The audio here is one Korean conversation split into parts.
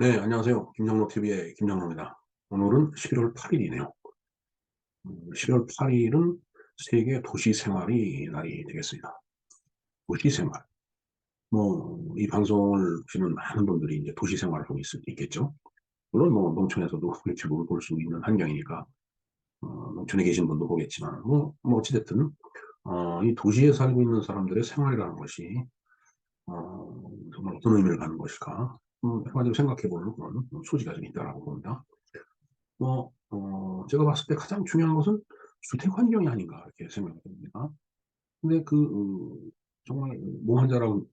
네, 안녕하세요. 김정로TV의 김정로입니다. 오늘은 11월 8일이네요. 11월 8일은 세계 도시생활이 날이 되겠습니다. 도시생활. 이 방송을 보시는 많은 분들이 이제 도시생활을 하고 있겠죠. 물론 농촌에서도 유튜브를 볼 수 있는 환경이니까, 농촌에 계신 분도 보겠지만, 어찌됐든, 이 도시에 살고 있는 사람들의 생활이라는 것이, 정말 어떤 의미를 갖는 것일까? 여러 가지로 생각해 보는 그런 소지가 좀 있다라고 봅니다. 제가 봤을 때 가장 중요한 것은 주택 환경이 아닌가 이렇게 생각이 듭니다. 근데 정말 몸 한자랑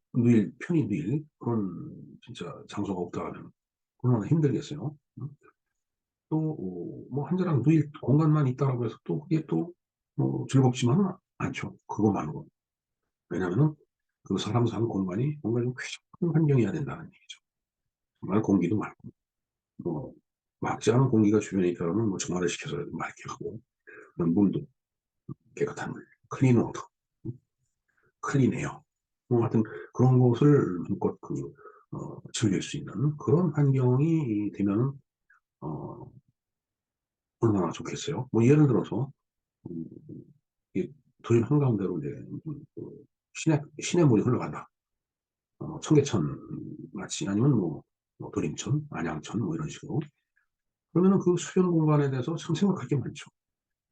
편히 누일 그런 진짜 장소가 없다면 얼마나 힘들겠어요. 또 한자랑 누일 공간만 있다라고 해서 또 그게 또 즐겁지만은 않죠. 그것만으로. 왜냐면은 그 사람 사는 공간이 뭔가 좀 쾌적한 환경이어야 된다는 얘기죠. 정말 공기도 맑고 뭐 맑지 않은 공기가 주변에 있다면 정화를 시켜서 맑게 하고 그런 물도 깨끗한 물, 클린 워터, 클린 에어. 하여튼 그런 것을 마음껏 즐길 수 있는 그런 환경이 되면 어, 얼마나 좋겠어요. 예를 들어서, 음, 이 도심 한가운데로 이제 시내물이 흘러간다. 청계천 마치 아니면 도림천, 안양천 이런 식으로. 그러면은 그 수변 공간에 대해서 참 생각할 게 많죠.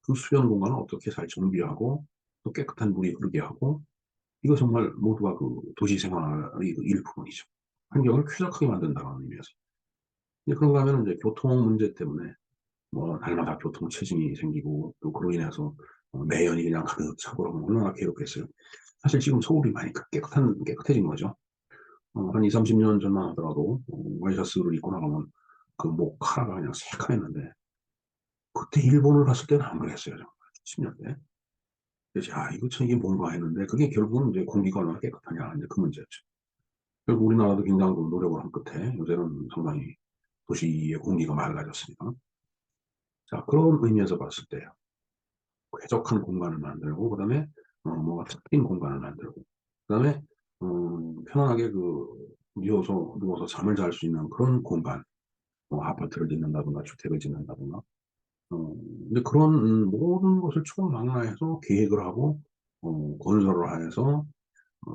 그 수변 공간을 어떻게 잘 정비하고 또 깨끗한 물이 흐르게 하고 이거 정말 모두가 도시 생활의 일부분이죠. 환경을 쾌적하게 만든다는 의미에서. 이제 그런가 하면 이제 교통 문제 때문에 날마다 교통 체증이 생기고 또 그로 인해서 매연이 그냥 가득 차고 그러면 얼마나 괴롭겠어요. 사실 지금 서울이 많이 깨끗해진 거죠. 한 2, 30년 전만 하더라도 와이셔츠를 입고 나가면 그 목 카라가 그냥 새카맸는데 그때 일본을 갔을 때는 안 그랬어요. 정말 10년대. 그래서 이거 참 이게 뭔가 했는데 그게 결국은 이제 공기가 얼마나 깨끗하냐 이제 그 문제였죠. 결국 우리나라도 굉장히 노력을 한 끝에 요새는 상당히 도시의 공기가 맑아졌습니다. 자, 그런 의미에서 봤을 때 쾌적한 공간을 만들고 그다음에 뭔가 탁 트인 공간을 만들고 그다음에 편안하게 누워서 잠을 잘 수 있는 그런 공간, 아파트를 짓는다든가 주택을 짓는다든가 근데 그런 모든 것을 총망라해서 계획을 하고 건설을 해서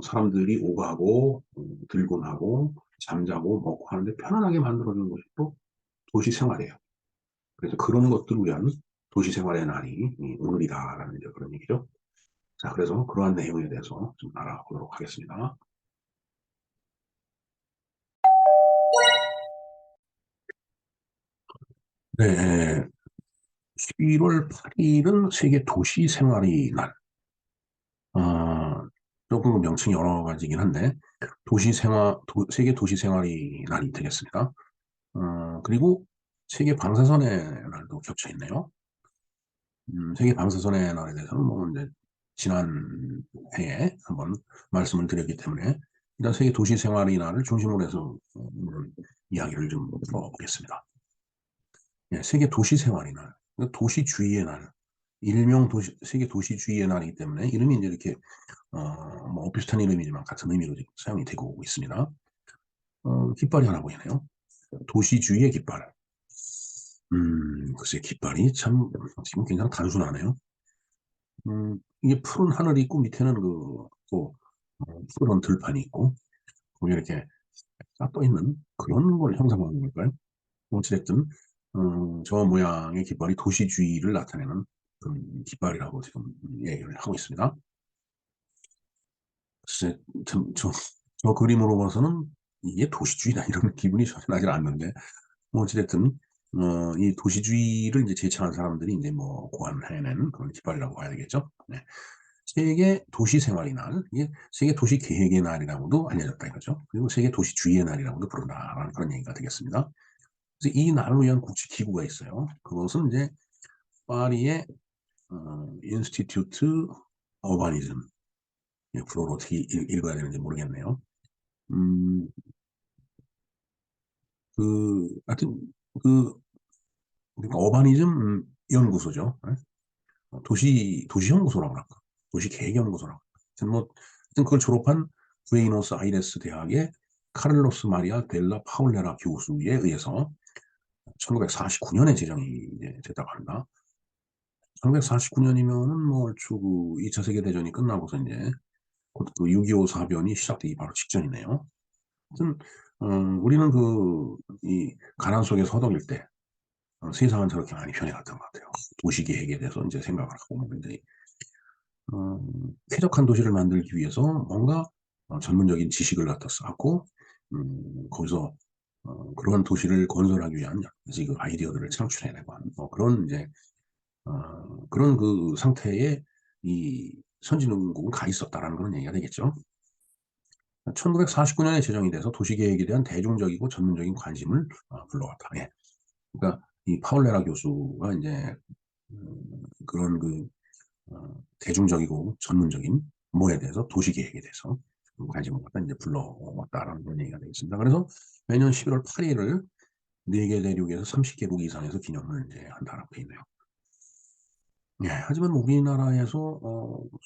사람들이 오가고 들곤하고 잠자고 먹고 하는데 편안하게 만들어주는 것이 또 도시 생활이에요. 그래서 그런 것들을 위한 도시 생활의 날이 오늘이다라는 이제 그런 얘기죠. 자, 그래서 그러한 내용에 대해서 좀 알아보도록 하겠습니다. 네, 11월 8일은 세계 도시 생활의 날. 아, 조금 명칭이 여러 가지긴 한데 세계 도시 생활의 날이 되겠습니다. 그리고 세계 방사선의 날도 겹쳐 있네요. 세계 방사선의 날에 대해서는 이제 지난 회에 한번 말씀을 드렸기 때문에 일단 세계 도시 생활의 날을 중심으로 해서 오늘 이야기를 좀 풀어보겠습니다. 예, 세계 도시 생활의 날, 도시주의의 날, 일명 세계 도시주의의 날이기 때문에 이름이 이제 이렇게 비슷한 이름이지만 같은 의미로 지금 사용이 되고 있습니다. 깃발이 하나 보이네요. 도시주의의 깃발. 글쎄, 깃발이 참, 지금 굉장히 단순하네요. 이게 푸른 하늘이 있고, 밑에는 푸른 들판이 있고, 거기 이렇게 싹 떠 있는 그런 걸 형상화하는 걸까요? 어찌됐든, 저 모양의 깃발이 도시주의를 나타내는 그런 깃발이라고 지금 얘기를 하고 있습니다. 글쎄, 참, 저 그림으로 봐서는 이게 도시주의다 이런 기분이 전혀 나질 않는데, 어찌됐든, 이 도시주의를 이제 제창한 사람들이 이제 고안해낸 그런 깃발이라고 봐야 되겠죠. 네. 세계 도시 생활의 날, 이게 세계 도시 계획의 날이라고도 알려졌다 이거죠. 그리고 세계 도시주의의 날이라고도 부른다라는 그런 얘기가 되겠습니다. 그래서 이 날을 위한 국제 기구가 있어요. 그것은 이제 파리의 인스티튜트 어바니즘. 불어로 어떻게 읽어야 되는지 모르겠네요. 음, 하여튼 그 그러니까 어바니즘 연구소죠. 네? 도시 연구소라고 할까? 도시 계획 연구소라고. 하여튼 하여튼 그걸 졸업한 부에노스 아이레스 대학의 카를로스 마리아 델라 파울레라 교수에 의해서 1949년에 제정이 이제 됐다고 합니다. 1949년이면은 뭐 얼추 그 2차 세계대전이 끝나고서 이제 곧 그 6.25 사변이 시작되기 바로 직전이네요. 하여튼, 우리는 이 가난 속에서 허덕일 때, 세상은 저렇게 많이 변해갔던 것 같아요. 도시계획에 대해서 이제 생각을 하고, 뭐, 이제, 어, 쾌적한 도시를 만들기 위해서 뭔가 전문적인 지식을 갖다 쌓고, 거기서 그러한 도시를 건설하기 위한 여러 가지 그 아이디어들을 창출해내고 하는 그런 이제 그런 그 상태에 이 선진국은 가 있었다라는 그런 얘기가 되겠죠. 1949년에 제정이 돼서 도시계획에 대한 대중적이고 전문적인 관심을 불러왔다. 예. 그러니까 이 파울레라 교수가 이제 그런 대중적이고 전문적인 뭐에 대해서 도시계획에 대해서 관심을 갖다 이제 불러왔다라는 그런 얘기가 되겠습니다. 그래서 매년 11월 8일을 4개 대륙에서 30개국 이상에서 기념을 이제 한다라고 되어 있네요. 예, 하지만 우리나라에서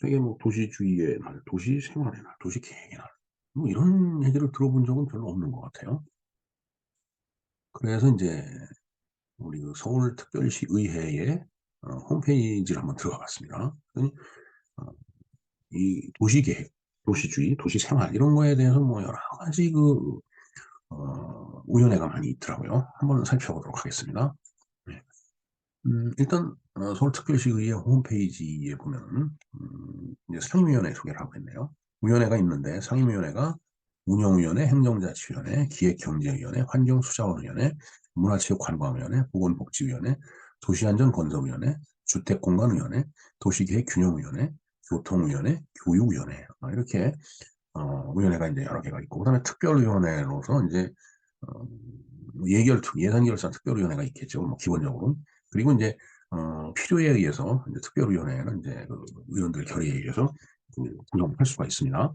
세계 뭐 도시주의의 날, 도시생활의 날, 도시계획의 날, 뭐 이런 얘기를 들어본 적은 별로 없는 것 같아요. 그래서 이제 우리 그 서울특별시 의회의 홈페이지를 한번 들어가 봤습니다. 그랬더니 이 도시계획, 도시주의, 도시생활 이런 거에 대해서 뭐 여러 가지 위원회가 많이 있더라고요. 한번 살펴보도록 하겠습니다. 네. 일단 서울특별시 의회 홈페이지에 보면 이제 상임위원회 소개를 하고 있네요. 위원회가 있는데 상임위원회가 운영위원회, 행정자치위원회, 기획경제위원회, 환경수자원위원회, 문화체육관광위원회, 보건복지위원회, 도시안전건설위원회, 주택공간위원회, 도시계획균형위원회, 교통위원회, 교육위원회 이렇게 위원회가 이제 여러 개가 있고 그다음에 특별위원회로서 이제 어, 예산결산 특별위원회가 있겠죠. 뭐 기본적으로. 그리고 이제 필요에 의해서 이제 특별위원회는 이제 그 의원들 결의에 의해서 구성할 수가 있습니다.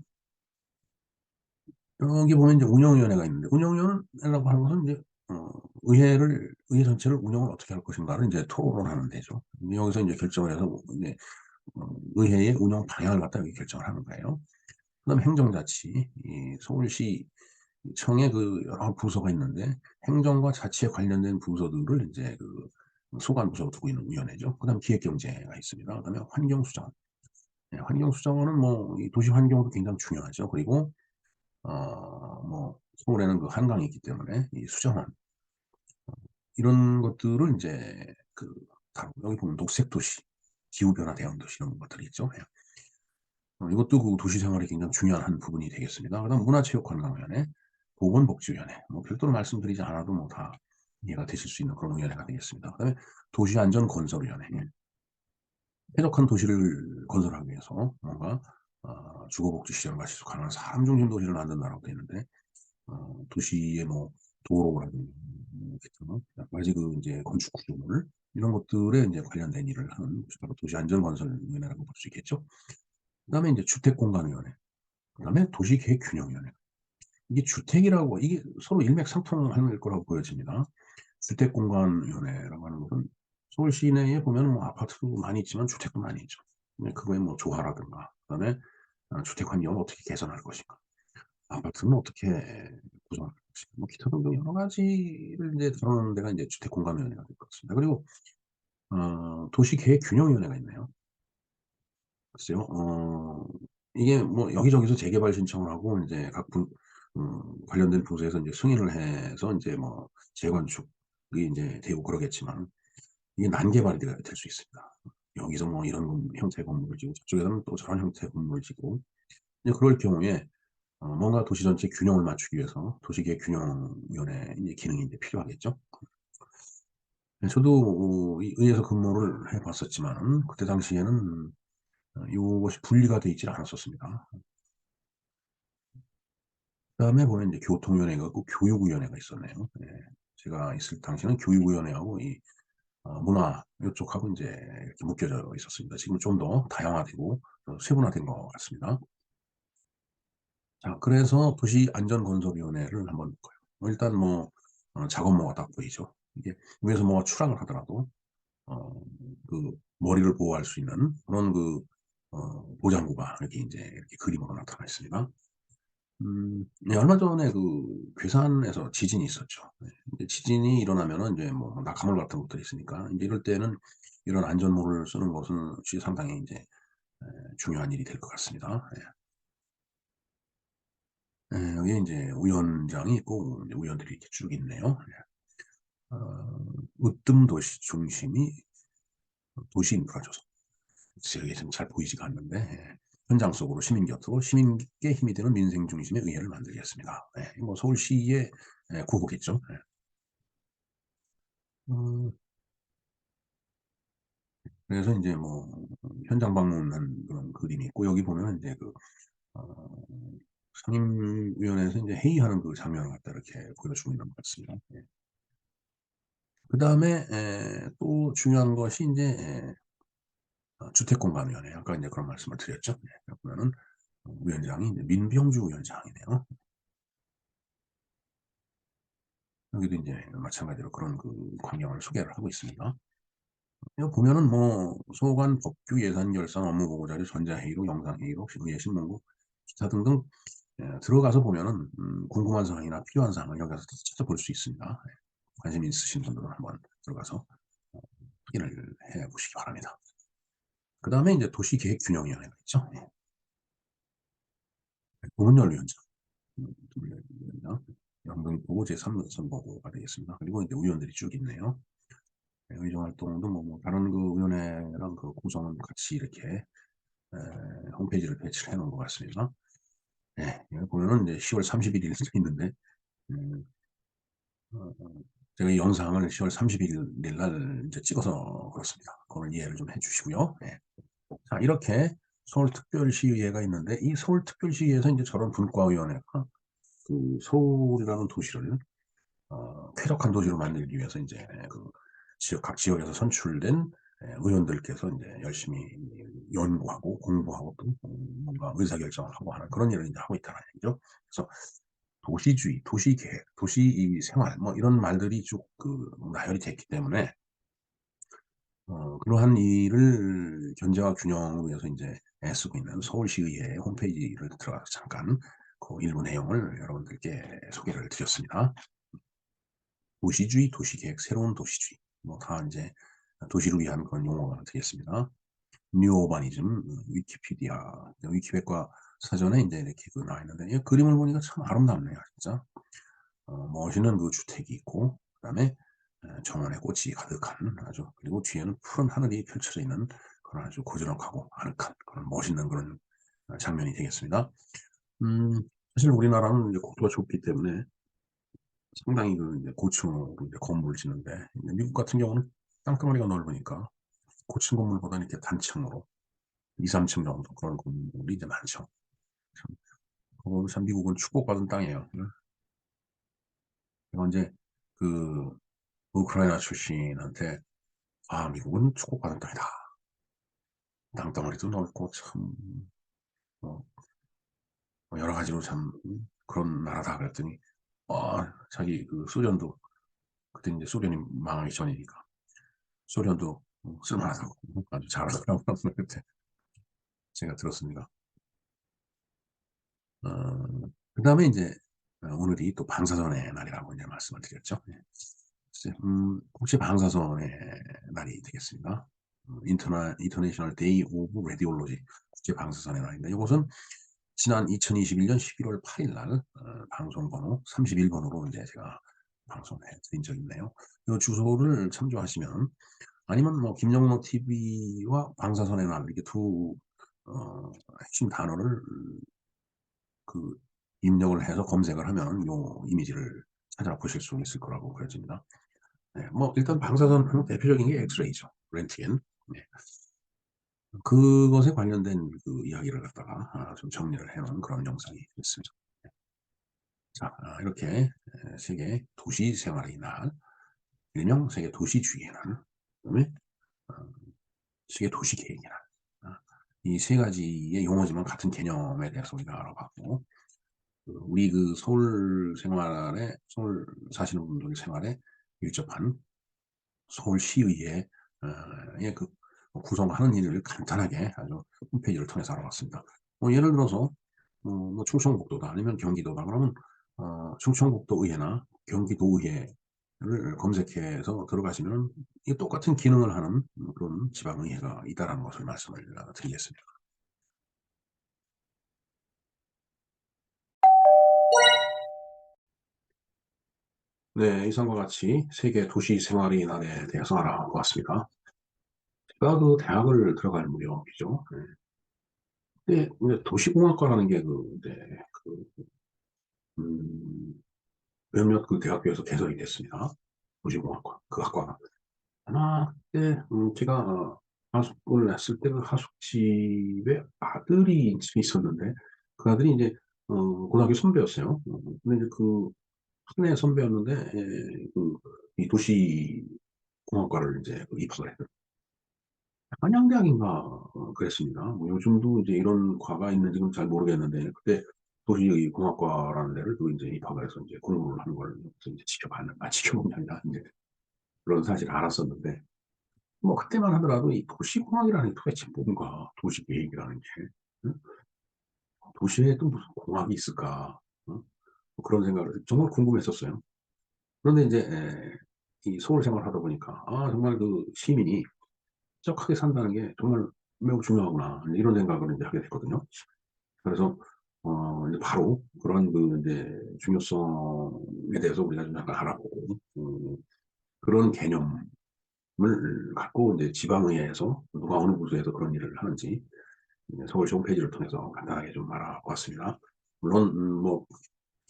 여기 보면 이제 운영위원회가 있는데 운영위원회라고 하는 것은 이제 의회 전체를 운영을 어떻게 할 것인가를 이제 토론하는 데죠. 여기서 이제 결정을 해서 이제 의회의 운영 방향을 갖다 여기 결정을 하는 거예요. 그다음 행정자치, 이 서울시 청의 여러 부서가 있는데 행정과 자치에 관련된 부서들을 이제 소관 부서로 두고 있는 위원회죠. 그다음 기획경제가 있습니다. 그다음에 환경수자원. 네, 환경수자원은 뭐 이 도시 환경도 굉장히 중요하죠. 그리고 뭐 서울에는 그 한강이 있기 때문에 이 수자원 이런 것들을 이제 다루고 여기 보면 녹색도시, 기후변화 대응도시 이런 것들이 있죠. 예. 이것도 그 도시 생활에 굉장히 중요한 한 부분이 되겠습니다. 그다음 문화체육관광위원회, 보건복지위원회, 뭐 별도로 말씀드리지 않아도 뭐 다 이해가 되실 수 있는 그런 위원회가 되겠습니다. 그다음에 도시안전건설위원회, 쾌적한 도시를 건설하기 위해서 뭔가 주거복지 시설을 갖출 수 가능한 사람 중심 도시를 만든다라고 되어 있는데 도시의 뭐 도로라든지 여러 가지 이제 건축 구조물 이런 것들에 이제 관련된 일을 하는 것이 바로 도시안전건설위원회라고 볼 수 있겠죠. 그다음에 이제 주택공간위원회, 그다음에 도시계획균형위원회. 이게 주택이라고 이게 서로 일맥상통할 거라고 보여집니다. 주택공간위원회라고 하는 것은 서울 시내에 보면 뭐 아파트도 많이 있지만 주택도 많이 있죠. 근데 그거에 뭐 조화라든가 그다음에 주택 환경을 어떻게 개선할 것인가, 아파트는 어떻게 구성할 것인가, 뭐 기타 등등 여러 가지를 이제 다루는 데가 이제 주택공간위원회가 될 것 같습니다. 그리고 도시계획균형위원회가 있네요. 글쎄요, 이게 뭐 여기저기서 재개발 신청을 하고 이제 관련된 부서에서 이제 승인을 해서 이제 뭐 재건축이 이제 되고 그러겠지만 이게 난개발이 될 수 있습니다. 여기서 뭐 이런 형태의 건물을 지고 저쪽에서는 또 저런 형태의 건물을 지고 이제 그럴 경우에 뭔가 도시 전체 균형을 맞추기 위해서 도시계획균형위원회 이제 기능이 이제 필요하겠죠. 네, 저도 이 의회에서 근무를 해봤었지만 그때 당시에는 이것이 분리가 되어 있지 않았었습니다. 그다음에 보면 이제 교통위원회가 있고 교육위원회가 있었네요. 네. 제가 있을 당시는 교육위원회하고 이 문화 이쪽하고 이제 이렇게 묶여져 있었습니다. 지금 좀 더 다양화되고 세분화된 것 같습니다. 자, 그래서 도시안전건설위원회를 한번 볼까요? 일단 뭐 작업모가 딱 보이죠. 이게 위에서 뭐가 추락을 하더라도 어, 머리를 보호할 수 있는 그런 보장구가 이렇게 이제 이렇게 그림으로 나타나 있습니다. 네, 얼마 전에 그 괴산에서 지진이 있었죠. 네. 이제 지진이 일어나면은 이제 뭐 낙하물 같은 것들이 있으니까 인제 이럴 때는 이런 안전모를 쓰는 것은 상당히 인제 중요한 일이 될 것 같습니다. 예. 예, 여기에 인제 우연장이 있고 이제 우연들이 이렇게 쭉 있네요. 예. 으뜸 도시 중심이 도시 인프라 조성. 지금 잘 보이지가 않는데 예. 현장 속으로 시민 곁으로 시민께 힘이 되는 민생 중심의 의회를 만들겠습니다. 예. 뭐 서울시의 구호겠죠. 예. 음 그래서 인제 뭐 현장 방문한 그런 그림이 있고 여기 보면은 인제 그 어 상임위원회에서 인제 회의하는 그 장면을 갖다 이렇게 보여주고 있는 것 같습니다. 예. 그다음에 또 중요한 것이 인제 주택공간위원회 아까 인제 그런 말씀을 드렸죠. 예. 여기 보면은 위원장이 인제 민병주 위원장이네요. 여기도 인제 마찬가지로 그런 그 광경을 소개를 하고 있습니다. 여기 보면은 뭐 소관, 법규, 예산 결산, 업무 보고 자료, 전자회의록, 영상회의록, 의회 신문고 기타 등등 들어가서 보면은 궁금한 사항이나 필요한 사항을 여기 가서 찾아볼 수 있습니다. 예. 관심 있으신 분들은 한번 들어가서 어 확인을 해 보시기 바랍니다. 그다음에 인제 도시계획균형위원회가 있죠. 예. 노무현 위원장. 노무현 위원장. 영등포구 제3 선거구가 되겠습니다. 그리고 인제 의원들이 쭉 있네요. 예, 의정 활동도 뭐 다른 그 위원회랑 그 구성은 같이 이렇게 홈페이지를 배치를 해 놓은 것 같습니다. 예. 여기 보면은 이제 10월 30 일이 써 있는데 음 제가 이 영상을 10월 30일 날 이제 찍어서 그렇습니다. 그거는 이해를 좀 해 주시고요. 예. 자 이렇게 서울특별시의회가 있는데 이 서울특별시의회에서 인제 저런 분과위원회가 그 서울이라는 도시를 쾌적한 도시로 만들기 위해서 인제 그 지역 각 지역에서 선출된 의원들께서 인제 열심히 연구하고 공부하고 또 뭔가 의사결정을 하고 하는 그런 일을 인제 하고 있다는 얘기죠. 그래서 도시주의, 도시계획, 도시 이 생활 뭐 이런 말들이 쭉 그 나열이 됐기 때문에 그러한 일을 견제와 균형을 위해서 인제 애쓰고 있는 서울시의회 홈페이지를 들어가서 잠깐 그 일부 내용을 여러분들께 소개를 드렸습니다. 도시주의, 도시계획, 새로운 도시주의 뭐 다 인제 도시를 위한 그런 용어가 되겠습니다. 뉴 어바니즘 위키피디아 위키백과 사전에 인제 이렇게 그 나와 있는데 이 그림을 보니까 참 아름답네요 진짜. 멋있는 그 주택이 있고 그다음에 정원에 꽃이 가득한 아주 그리고 뒤에는 푸른 하늘이 펼쳐져 있는 그런 아주 고즈넉하고 아늑한 그런 멋있는 그런 장면이 되겠습니다. 음 사실 우리나라는 이제 국토가 좁기 때문에 상당히 그 이제 고층으로 이제 건물을 짓는데 이제 미국 같은 경우는 땅덩어리가 넓으니까 고층 건물보다는 이렇게 단층으로 2-3층 정도 그런 건물이 이제 많죠. 참 참 미국은 축복받은 땅이에요. 제가 인제 그 우크라이나 출신한테 "아 미국은 축복받은 땅이다. 땅덩어리도 넓고 참 뭐 여러 가지로 참 그런 나라다." 그랬더니 자기 그 소련도 그때 인제 소련이 망하기 전이니까 소련도 쓸만하다고 아주 잘하더라고요. 그때 제가 들었습니다. 그다음에 인제 오늘이 또 방사선의 날이라고 이제 말씀을 드렸죠. 예. 글쎄 국제 방사선의 날이 되겠습니다. 인터내셔널 데이 오브 레디올로지 국제 방사선의 날인데 요것은 지난 2021년 11월 8일 날 방송 번호 31 번으로 인제 제가 방송해 드린 적이 있네요. 요 주소를 참조하시면 아니면 뭐 김영로 TV와 방사선의 날 이렇게 두 핵심 단어를 그 입력을 해서 검색을 하면 요 이미지를 찾아보실 수 있을 거라고 보여집니다. 네. 뭐 일단 방사선 하면 대표적인 게 엑스레이죠. 렌트겐. 네. 그것에 관련된 그 이야기를 갖다가 좀 정리를 해 놓은 그런 영상이 있습니다. 자 이렇게 세계 도시 생활의 날, 일명 세계 도시주의의 날, 그다음에 어 세계 도시계획의 날. 이 세 가지의 용어지만 같은 개념에 대해서 우리가 알아봤고 우리 그 서울 사시는 분들 생활에 밀접한 서울시의회 의 그 구성하는 일을 간단하게 아주 홈페이지를 통해서 알아봤습니다. 예를 들어서 뭐 충청북도다 아니면 경기도다 그러면 충청북도의회나 경기도의회를 검색해서 들어가시면 이 똑같은 기능을 하는 그런 지방의회가 있다라는 것을 말씀을 드리겠습니다. 네, 이상과 같이 세계 도시 생활의 날에 대해서 알아보았습니다. 제가 그 대학을 들어갈 무렵이죠. 네. 근데 도시공학과라는 게 이제 그, 음, 몇몇 그 대학교에서 개설이 됐습니다. 도시공학과, 그 학과가. 아마 그때, 제가 하숙을 했을 때 그 하숙집에 아들이 있었는데, 그 아들이 이제, 고등학교 선배였어요. 근데 이제 그, 학내 선배였는데, 이 도시공학과를 이제 입학을 했더라고요. 한양대학인가 그랬습니다. 뭐 요즘도 이제 이런 과가 있는지는 잘 모르겠는데 그때 도시공학과라는 데를 또 이제 입학을 해서 이제 공부를 하는 걸 이제 지켜본 게 아니라 이제 그런 사실을 알았었는데 뭐 그때만 하더라도 이 도시공학이라는 게 도대체 뭔가 도시계획이라는 게 응? 도시에 또 무슨 공학이 있을까? 응? 뭐 그런 생각을 정말 궁금했었어요. 그런데 이제 이 서울 생활하다 보니까 아 정말 그 시민이 적하게 산다는 게 정말 매우 중요하구나 이런 생각을 이제 하게 됐거든요. 그래서 이제 바로 그런 그 이제 중요성에 대해서 우리가 좀 약간 알아보고 그런 개념을 갖고 이제 지방의회에서 누가 어느 부서에서 그런 일을 하는지 이제 서울시 홈페이지를 통해서 간단하게 좀 알아보았습니다. 물론 뭐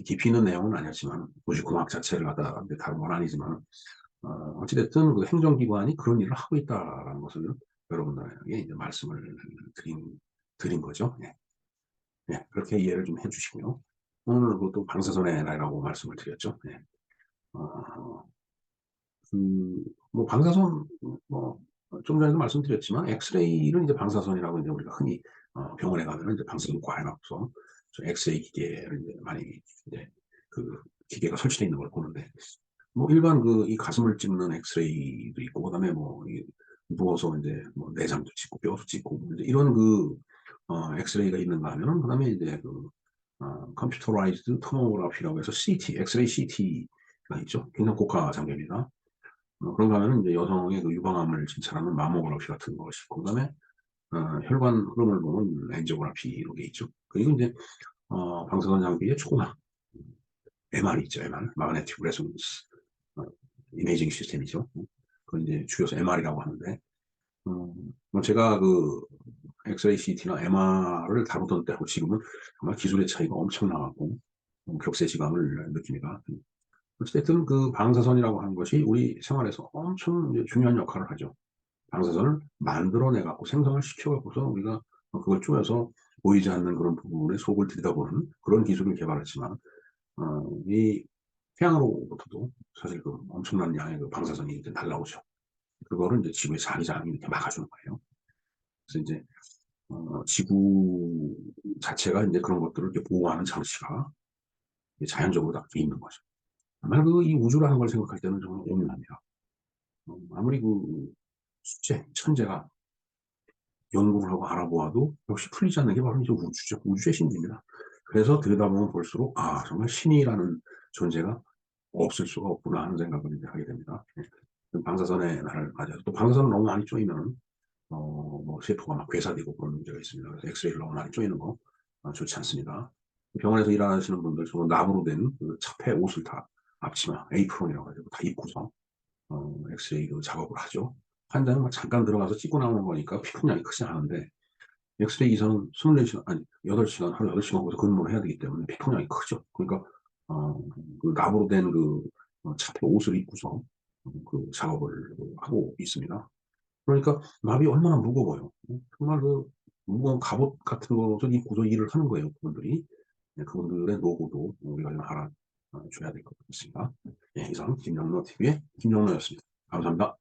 깊이 있는 내용은 아니었지만 도시공학 자체를 갖다가 이제 다룬 건 아니지만 어찌됐든 그 행정기관이 그런 일을 하고 있다라는 것을 여러분들에게 이제 말씀을 드린 거죠. 예. 예, 그렇게 이해를 좀 해주시고요. 오늘 그또 방사선의 날이라고 말씀을 드렸죠. 예. 어, 뭐 방사선 뭐 좀 전에도 말씀드렸지만 엑스레이를 이제 방사선이라고 이제 우리가 흔히 병원에 가면은 이제 방사선과 해놓고서 저 엑스레이 기계를 이제 많이 이제 그 기계가 설치되어 있는 걸 보는데 뭐 일반 그 이 가슴을 찍는 엑스레이도 있고 그다음에 뭐 누워서 이제 뭐 내장도 찍고 뼈도 찍고 뭐 이제 이런 그 엑스레이가 있는가 하면은 그다음에 이제 그 컴퓨터라이즈드 토모그래피라고 해서 CT, 엑스레이 CT가 있죠. 굉장히 고가 장비입니다. 그런가 하면은 이제 여성의 그 유방암을 진찰하는 마모그래피 같은 것이 있고 그다음에 혈관 흐름을 보는 엔지오그래피 이런 게 있죠. 그리고 이제 방사선 장비의 초고화 MR 있죠. MR, 마그네틱 레소넌스 이메이징 시스템이죠. 그걸 이제 줄여서 MR이라고 하는데, 뭐 제가 그 엑스레이 CT나 MR을 다루던 때하고 지금은 정말 기술의 차이가 엄청나고 격세지감을 느낍니다. 어쨌든 그 방사선이라고 하는 것이 우리 생활에서 엄청 중요한 역할을 하죠. 방사선을 만들어내 갖고 생성을 시켜 갖고서 우리가 그걸 쪼여서 보이지 않는 그런 부분에 속을 들여다보는 그런 기술을 개발했지만 이 태양으로부터도 사실 그 엄청난 양의 그 방사선이 이제 날라오죠. 그거를 이제 지구의 자기장이 이렇게 막아주는 거예요. 그래서 이제 지구 자체가 이제 그런 것들을 이렇게 보호하는 장치가 자연적으로 다 있는 거죠. 정말 그 이 우주라는 걸 생각할 때는 정말 오만합니다. 아무리 그 수제, 천재가 연구를 하고 알아보아도 역시 풀리지 않는 게 바로 이제 우주죠. 우주의 신비입니다. 그래서 들여다보면 볼수록 아 정말 신이라는 존재가 없을 수가 없구나 하는 생각을 이제 하게 됩니다. 예. 방사선의 날을 맞아서 또 방사선을 너무 많이 쪼이면 뭐 세포가 막 괴사되고 그런 문제가 있습니다. 그래서 엑스레이를 너무 많이 쪼이는 거 좋지 않습니다. 병원에서 일하시는 분들 정말 나무로 된 그 차폐 옷을 다 앞치마, 에이프론이라고 가지고 다 입고서 엑스레이 그 작업을 하죠. 환자는 막 잠깐 들어가서 찍고 나오는 거니까 피폭량이 크지 않은데 엑스레이 기사는 24시간 아니 8시간 하루 8시간 거기서 근무를 해야 되기 때문에 피폭량이 크죠. 그러니까 어, 그 나무로 된 그 차폐 옷을 입고서 그 작업을 하고 있습니다. 그러니까 나비 얼마나 무거워요. 정말 그 무거운 갑옷 같은 것을 입고서 일을 하는 거예요, 그분들이. 네, 그분들의 노고도 우리가 좀 알아줘야 될 것 같습니다. 예, 이상 김영로 TV의 김영로였습니다. 감사합니다.